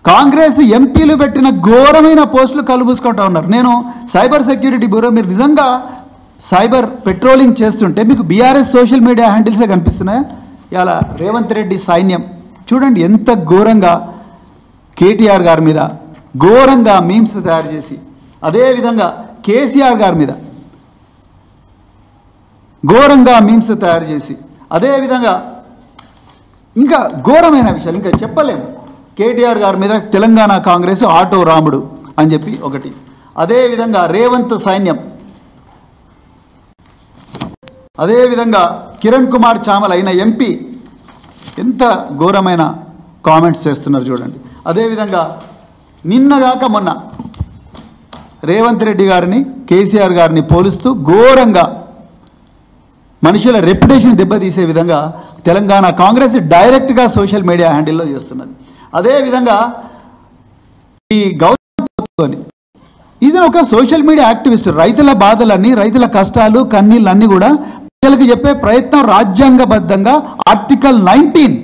కాంగ్రెస్ ఎంపీలు పెట్టిన ఘోరమైన పోస్టులు కలుబూసుకుంటా ఉన్నారు. నేను సైబర్ సెక్యూరిటీ బ్యూరో, మీరు నిజంగా సైబర్ పెట్రోలింగ్ చేస్తుంటే మీకు బీఆర్ఎస్ సోషల్ మీడియా హ్యాండిల్సే కనిపిస్తున్నాయా? ఇలా రేవంత్ రెడ్డి సైన్యం చూడండి ఎంత ఘోరంగా కేటీఆర్ గారి మీద ఘోరంగా మీమ్స్ తయారు చేసి, అదేవిధంగా కేసీఆర్ గారి మీద ఘోరంగా మీమ్స్ తయారు చేసి, అదేవిధంగా ఇంకా ఘోరమైన విషయాలు ఇంకా చెప్పలేము. కేటీఆర్ గారి మీద తెలంగాణ కాంగ్రెస్ ఆటో రాముడు అని చెప్పి ఒకటి, అదేవిధంగా రేవంత్ సైన్యం, అదేవిధంగా కిరణ్ కుమార్ చామల్ అయిన ఎంపీ ఎంత ఘోరమైన కామెంట్స్ చేస్తున్నారు చూడండి. అదేవిధంగా నిన్నగాక మొన్న రేవంత్ రెడ్డి గారిని కేసీఆర్ గారిని పోలుస్తూ ఘోరంగా మనుషుల రెప్యుటేషన్ దెబ్బతీసే విధంగా తెలంగాణ కాంగ్రెస్ డైరెక్ట్గా సోషల్ మీడియా హ్యాండిల్లో చేస్తున్నది. అదేవిధంగా ఈ గౌతమ్ ఇది ఒక సోషల్ మీడియా యాక్టివిస్ట్, రైతుల బాధలన్నీ, రైతుల కష్టాలు కన్నీళ్ళన్నీ కూడా ప్రజలకు చెప్పే ప్రయత్నం రాజ్యాంగబద్ధంగా ఆర్టికల్ 19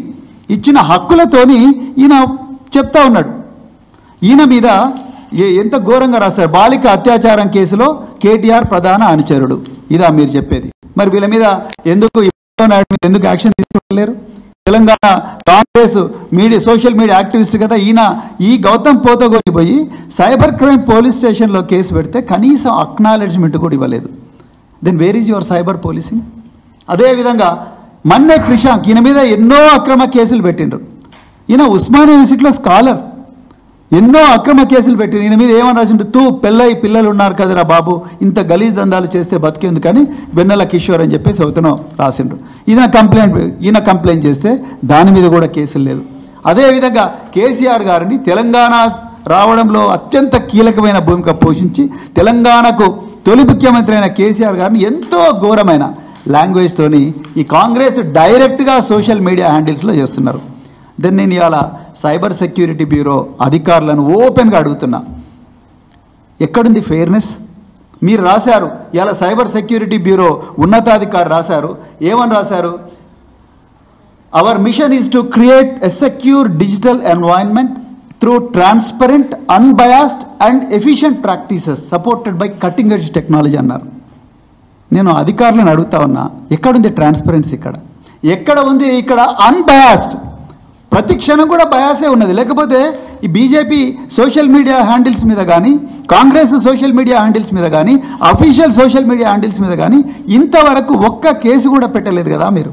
ఇచ్చిన హక్కులతోని ఈయన చెప్తా ఉన్నాడు. ఈయన మీద ఎంత ఘోరంగా రాస్తారు. బాలిక అత్యాచారం కేసులో కేటీఆర్ ప్రధాన అనుచరుడు, ఇదా మీరు చెప్పేది? మరి వీళ్ళ మీద ఎందుకు యాక్షన్ తీసుకోలేరు? Telangana Congress media social media activist కదా ఈయన, ఈ గౌతమ్ పోతగోని పోయి సైబర్ క్రైమ్ పోలీస్ స్టేషన్లో కేసు పెడితే కనీసం అక్నాలెడ్జ్మెంట్ కూడా ఇవ్వలేదు. Then where is your cyber policing? అదేవిధంగా మన్నే క్రిషాంక్, ఈయన మీద ఎన్నో అక్రమ కేసులు పెట్టిండ్రు. ఈయన ఉస్మానియా యూనివర్సిటీలో స్కాలర్, ఎన్నో అక్రమ కేసులు పెట్టిండ్రు. ఈయన మీద ఏమని రాసిండ్రు? పిల్లలు ఉన్నారు కదరా బాబు, ఇంత గలీజ్ దందాలు చేస్తే బతికేందుకు అని వెన్నెల కిషోర్ అని చెప్పేసి అవుతానో రాసిండ్రు. ఈయన కంప్లైంట్ చేస్తే దాని మీద కూడా కేసులు లేదు. అదేవిధంగా కేసీఆర్ గారిని తెలంగాణ రావడంలో అత్యంత కీలకమైన భూమిక పోషించి తెలంగాణకు తొలి ముఖ్యమంత్రి అయిన కేసీఆర్ గారిని ఎంతో ఘోరమైన లాంగ్వేజ్తోని ఈ కాంగ్రెస్ డైరెక్ట్గా సోషల్ మీడియా హ్యాండిల్స్లో చేస్తున్నారు. దెన్ నేను ఇవాళ సైబర్ సెక్యూరిటీ బ్యూరో అధికారులను ఓపెన్గా అడుగుతున్నా, ఎక్కడుంది ఫెయిర్నెస్? మీరు రాశారు ఇవాళ సైబర్ సెక్యూరిటీ బ్యూరో ఉన్నతాధికారి రాశారు, ఏమని రాశారు? Hour machine is to create a secure digital environment through transparent, unbiased and efficient practices supported by cutting edge technology అన్నారు. నేను అధికారులను అడుగుతా ఉన్నా, ఎక్కడుంది ట్రాన్స్పరెన్సీ? ఎక్కడ ఉంది? ఇక్కడ అన్బయాస్డ్, ప్రతి క్షణం కూడా బయాసే ఉన్నది. లేకపోతే ఈ బీజేపీ సోషల్ మీడియా హ్యాండిల్స్ మీద కానీ, కాంగ్రెస్ సోషల్ మీడియా హ్యాండిల్స్ మీద కానీ, అఫీషియల్ సోషల్ మీడియా హ్యాండిల్స్ మీద కానీ ఇంతవరకు ఒక్క కేసు కూడా పెట్టలేదు కదా మీరు.